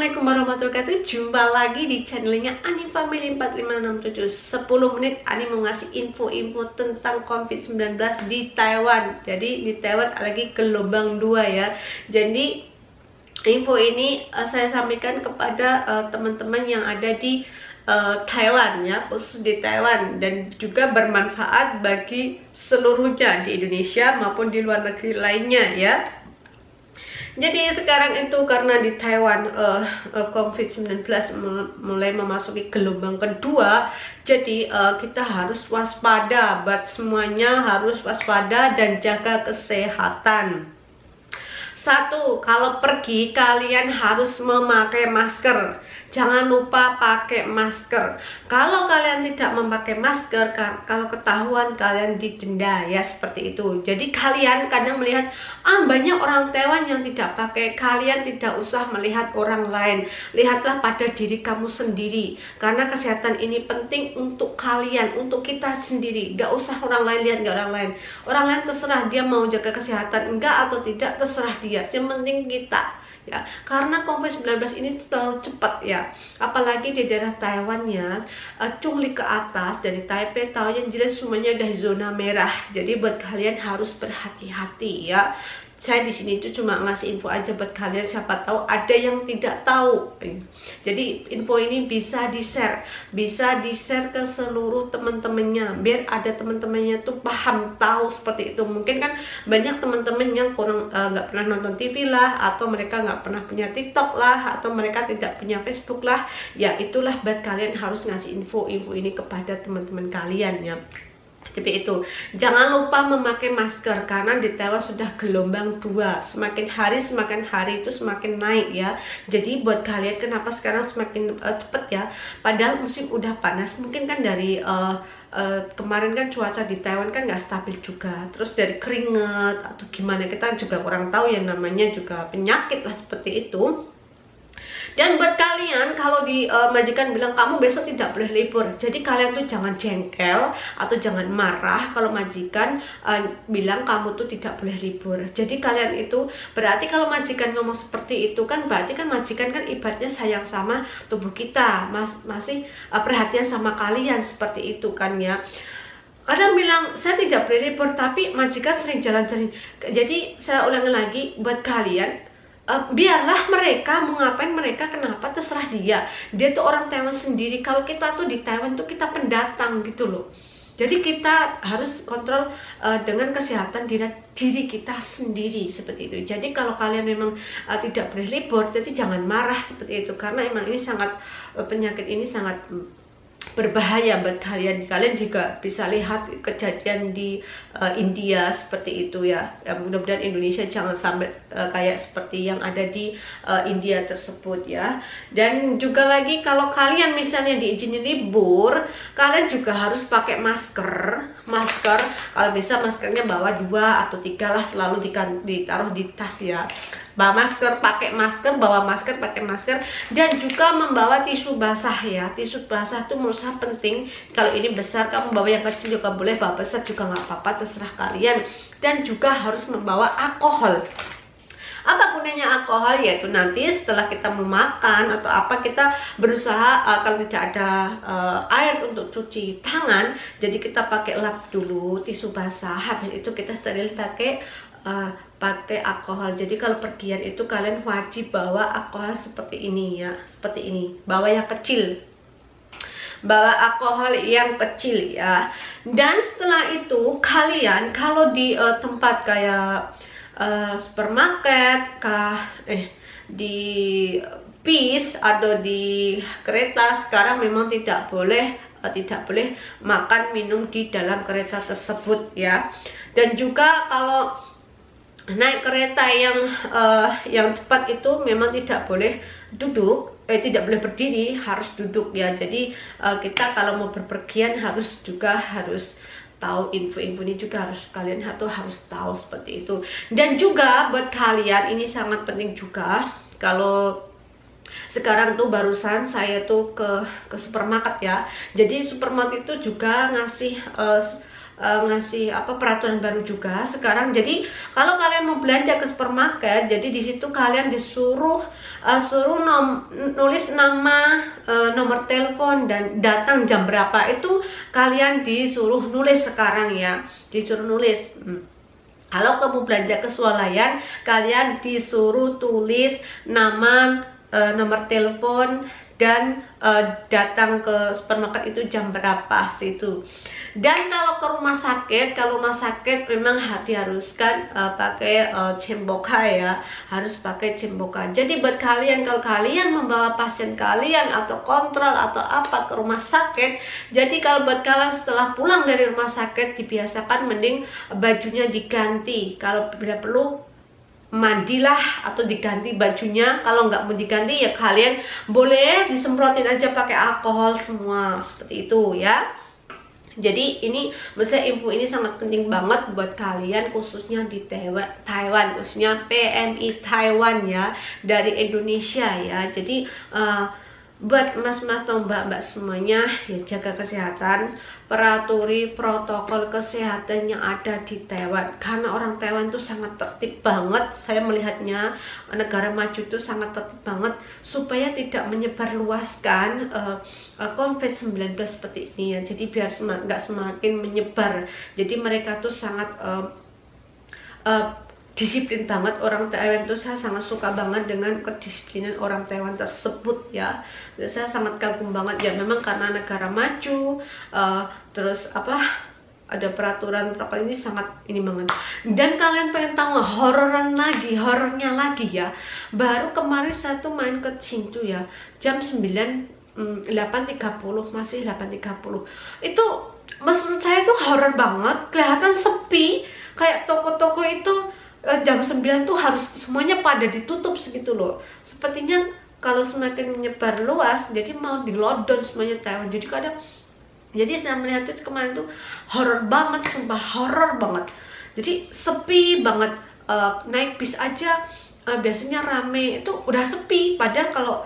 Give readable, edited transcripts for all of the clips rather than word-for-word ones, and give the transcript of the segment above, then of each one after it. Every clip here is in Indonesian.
Assalamualaikum warahmatullahi wabarakatuh. Jumpa lagi di channelnya Ani Family 4567. 10 menit Ani mau ngasih info-info tentang COVID-19 di Taiwan. Jadi di Taiwan lagi gelombang 2 ya. Jadi info ini saya sampaikan kepada teman-teman yang ada di Taiwan ya, khusus di Taiwan, dan juga bermanfaat bagi seluruhnya di Indonesia maupun di luar negeri lainnya ya. Jadi sekarang itu karena di Taiwan COVID-19 mulai memasuki gelombang kedua, jadi kita harus waspada, buat semuanya harus waspada dan jaga kesehatan. Satu, kalau pergi kalian harus memakai masker. Jangan lupa pakai masker. Kalau kalian tidak memakai masker, kalau ketahuan kalian didenda ya, seperti itu. Jadi kalian kadang melihat banyak orang Taiwan yang tidak pakai. Kalian tidak usah melihat orang lain. Lihatlah pada diri kamu sendiri. Karena kesehatan ini penting untuk kalian, untuk kita sendiri. Gak usah orang lain lihat, gak orang lain. Orang lain terserah dia mau jaga kesehatan enggak atau tidak, terserah dia. Yang penting kita ya, karena COVID-19 ini terlalu cepat ya, apalagi di daerah Taiwannya, Chungli ke atas dari Taipei, Taoyuan, jadi semuanya udah zona merah. Jadi buat kalian harus berhati-hati ya. Saya di sini itu cuma ngasih info aja buat kalian, siapa tahu ada yang tidak tahu. Jadi info ini bisa di-share ke seluruh teman-temannya, biar ada teman-temannya tuh paham, tahu seperti itu. Mungkin kan banyak teman-teman yang kurang nggak pernah nonton TV lah, atau mereka nggak pernah punya TikTok lah, atau mereka tidak punya Facebook lah. Ya itulah buat kalian harus ngasih info-info ini kepada teman-teman kalian ya. Seperti itu. Jangan lupa memakai masker karena di Taiwan sudah gelombang 2. Semakin hari itu semakin naik ya. Jadi buat kalian kenapa sekarang semakin cepet ya, padahal musim udah panas. Mungkin kan dari kemarin kan cuaca di Taiwan kan nggak stabil juga, terus dari keringat atau gimana, kita juga kurang tahu yang namanya juga penyakit lah seperti itu. Dan buat kalian, kalau di majikan bilang kamu besok tidak boleh libur, jadi kalian tuh jangan jengkel atau jangan marah kalau majikan bilang kamu tuh tidak boleh libur. Jadi kalian itu berarti kalau majikan ngomong seperti itu kan berarti kan majikan kan ibaratnya sayang sama tubuh kita, masih perhatian sama kalian, seperti itu kan ya. Kadang bilang saya tidak boleh libur tapi majikan sering jalan-jalan. Jadi saya ulangi lagi buat kalian, biarlah mereka mau ngapain mereka, kenapa, terserah dia tuh orang Taiwan sendiri. Kalau kita tuh di Taiwan tuh kita pendatang gitu loh, jadi kita harus kontrol dengan kesehatan diri kita sendiri, seperti itu. Jadi kalau kalian memang tidak boleh libur, jadi jangan marah seperti itu, karena emang ini sangat penyakit ini sangat berbahaya buat kalian. Kalian juga bisa lihat kejadian di India seperti itu ya. Mudah-mudahan Indonesia jangan sampai kayak seperti yang ada di India tersebut ya. Dan juga lagi kalau kalian misalnya diizinin libur, kalian juga harus pakai masker. Kalau bisa maskernya bawa 2 atau 3 lah, selalu ditaruh di tas ya. Bawa masker, pakai masker, bawa masker, pakai masker, dan juga membawa tisu basah ya. Tisu basah itu menurut saya penting. Kalau ini besar, kamu bawa yang kecil juga boleh, bawa besar juga nggak apa-apa, terserah kalian. Dan juga harus membawa alkohol. Apa gunanya alkohol? Yaitu nanti setelah kita mau makan atau apa, kita berusaha kalau tidak ada air untuk cuci tangan, jadi kita pakai lap dulu tisu basah, habis itu kita steril pakai alkohol. Jadi kalau pergian itu kalian wajib bawa alkohol seperti ini ya, seperti ini. Bawa yang kecil, bawa alkohol yang kecil ya. Dan setelah itu kalian kalau di tempat kayak supermarket di bis atau di kereta, sekarang memang tidak boleh makan minum di dalam kereta tersebut ya. Dan juga kalau naik kereta yang cepat itu memang tidak boleh duduk, tidak boleh berdiri, harus duduk ya. Jadi kita kalau mau berpergian harus tahu info-info ini juga, kalian harus tahu seperti itu. Dan juga buat kalian ini sangat penting juga, kalau sekarang tuh barusan saya tuh ke supermarket ya. Jadi supermarket itu juga ngasih ngasih peraturan baru juga sekarang. Jadi kalau kalian mau belanja ke supermarket, jadi di situ kalian disuruh nulis nama, nomor telepon, dan datang jam berapa. Itu kalian disuruh nulis sekarang ya, disuruh nulis. Kalau kamu belanja ke swalayan, kalian disuruh tulis nama, nomor telepon, dan datang ke supermarket itu jam berapa situ. Dan kalau ke rumah sakit memang diharuskan pakai cemboka ya, harus pakai cemboka. Jadi buat kalian, kalau kalian membawa pasien kalian atau kontrol atau apa ke rumah sakit, jadi kalau buat kalian setelah pulang dari rumah sakit, dibiasakan mending bajunya diganti. Kalau tidak perlu, mandilah atau diganti bajunya. Kalau nggak mau diganti ya kalian boleh disemprotin aja pakai alkohol semua, seperti itu ya. Jadi ini maksudnya info ini sangat penting banget buat kalian, khususnya di Taiwan, khususnya PMI Taiwan ya, dari Indonesia ya. Jadi buat mas-mas atau mbak-mbak semuanya ya, jaga kesehatan, peraturi protokol kesehatan yang ada di Taiwan, karena orang Taiwan tuh sangat tertib banget. Saya melihatnya negara maju tuh sangat tertib banget supaya tidak menyebarluaskan COVID-19 seperti ini ya. Jadi biar nggak semakin menyebar. Jadi mereka tuh sangat disiplin banget. Orang Taiwan tuh saya sangat suka banget dengan kedisiplinan orang Taiwan tersebut ya. Saya sangat kagum banget ya, memang karena negara maju, terus ada peraturan protokol ini sangat ini banget. Dan kalian pengen tahu horornya lagi ya, baru kemarin saya tuh main ke Hsinchu ya, jam 8.30, masih 8.30. Itu maksud saya tuh horor banget, kelihatan sepi, kayak toko-toko itu jam 9 tuh harus semuanya pada ditutup segitu loh. Sepertinya kalau semakin menyebar luas, jadi mau di lockdown semuanya Taiwan. Jadi saya melihat itu kemarin tuh horor banget, sumpah horor banget. Jadi sepi banget, naik bis aja biasanya rame, itu udah sepi. Padahal kalau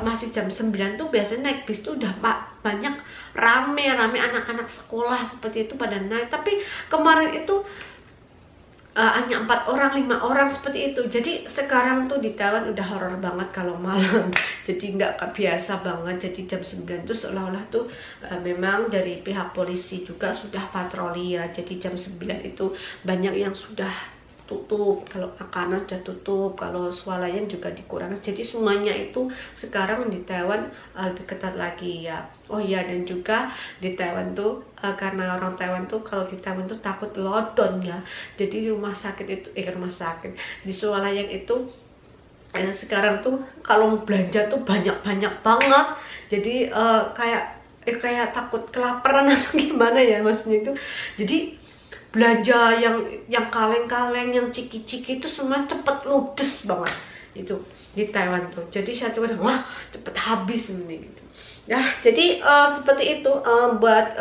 masih jam 9 tuh biasanya naik bis tuh udah banyak rame anak-anak sekolah seperti itu pada naik. Tapi kemarin itu hanya 4 orang, 5 orang seperti itu. Jadi sekarang tuh di Taiwan udah horor banget kalau malam. Jadi nggak biasa banget. Jadi jam 9 tuh seolah-olah tuh memang dari pihak polisi juga sudah patroli ya. Jadi jam 9 itu banyak yang sudah tutup, kalau makanan sudah tutup, kalau swalayan juga dikurangi. Jadi semuanya itu sekarang di Taiwan lebih ketat lagi ya. Oh iya, dan juga di Taiwan tuh karena orang Taiwan tuh kalau di Taiwan tuh takut lockdown ya. Jadi di rumah sakit itu di swalayan itu sekarang tuh kalau belanja tuh banyak banget. Jadi kayak takut kelaparan atau gimana ya maksudnya itu. Jadi belanja yang kaleng-kaleng, yang ciki-ciki itu semua cepet ludes banget itu di Taiwan tuh. Jadi saya tuh wah cepet habis ini gitu. Nah jadi seperti itu buat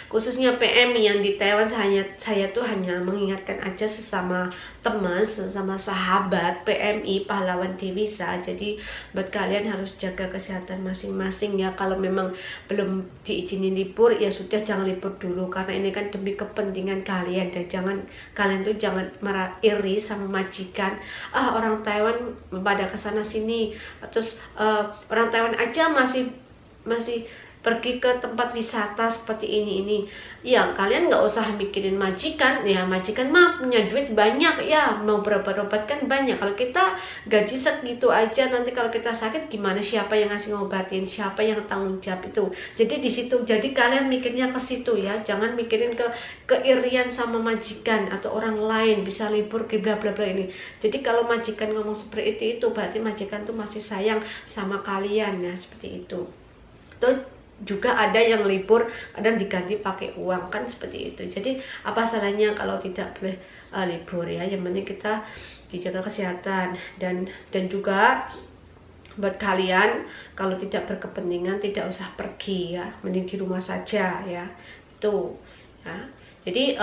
khususnya PMI yang di Taiwan. Saya tuh hanya mengingatkan aja sesama teman, sesama sahabat PMI pahlawan Dewisa. Jadi buat kalian harus jaga kesehatan masing-masing ya. Kalau memang belum diizinin libur ya sudah, jangan libur dulu, karena ini kan demi kepentingan kalian. Dan kalian tuh jangan iri sama majikan, orang Taiwan pada kesana sini, terus orang Taiwan aja masih pergi ke tempat wisata seperti ini ya. Kalian nggak usah mikirin majikan ya, majikan mah punya duit banyak ya, mau berobat kan banyak. Kalau kita gaji segitu aja, nanti kalau kita sakit gimana, siapa yang ngasih ngobatin, siapa yang tanggung jawab itu. Jadi di situ, jadi kalian mikirnya ke situ ya, jangan mikirin ke keirian sama majikan atau orang lain bisa libur ke bla bla bla ini. Jadi kalau majikan ngomong seperti itu berarti majikan tuh masih sayang sama kalian ya, seperti itu. Tuh juga ada yang libur kadang diganti pakai uang kan, seperti itu. Jadi apa salahnya kalau tidak boleh libur ya, yang penting kita dijaga kesehatan. Dan juga buat kalian kalau tidak berkepentingan tidak usah pergi ya, mending di rumah saja ya, itu ya. Jadi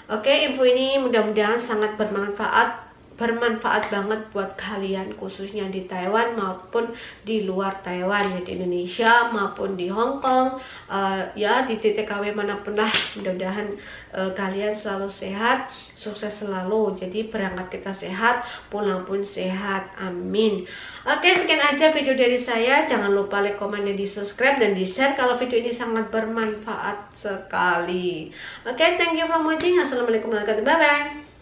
oke, info ini mudah-mudahan sangat bermanfaat bermanfaat banget buat kalian, khususnya di Taiwan maupun di luar Taiwan, ya di Indonesia maupun di Hong Kong, ya di TTKW manapun lah. Mudah-mudahan kalian selalu sehat, sukses selalu. Jadi berangkat kita sehat, pulang pun sehat, amin. Oke, sekian aja video dari saya. Jangan lupa like, komen, dan di subscribe dan di share kalau video ini sangat bermanfaat sekali. Oke, thank you for watching. Assalamualaikum warahmatullahi wabarakatuh. Bye bye.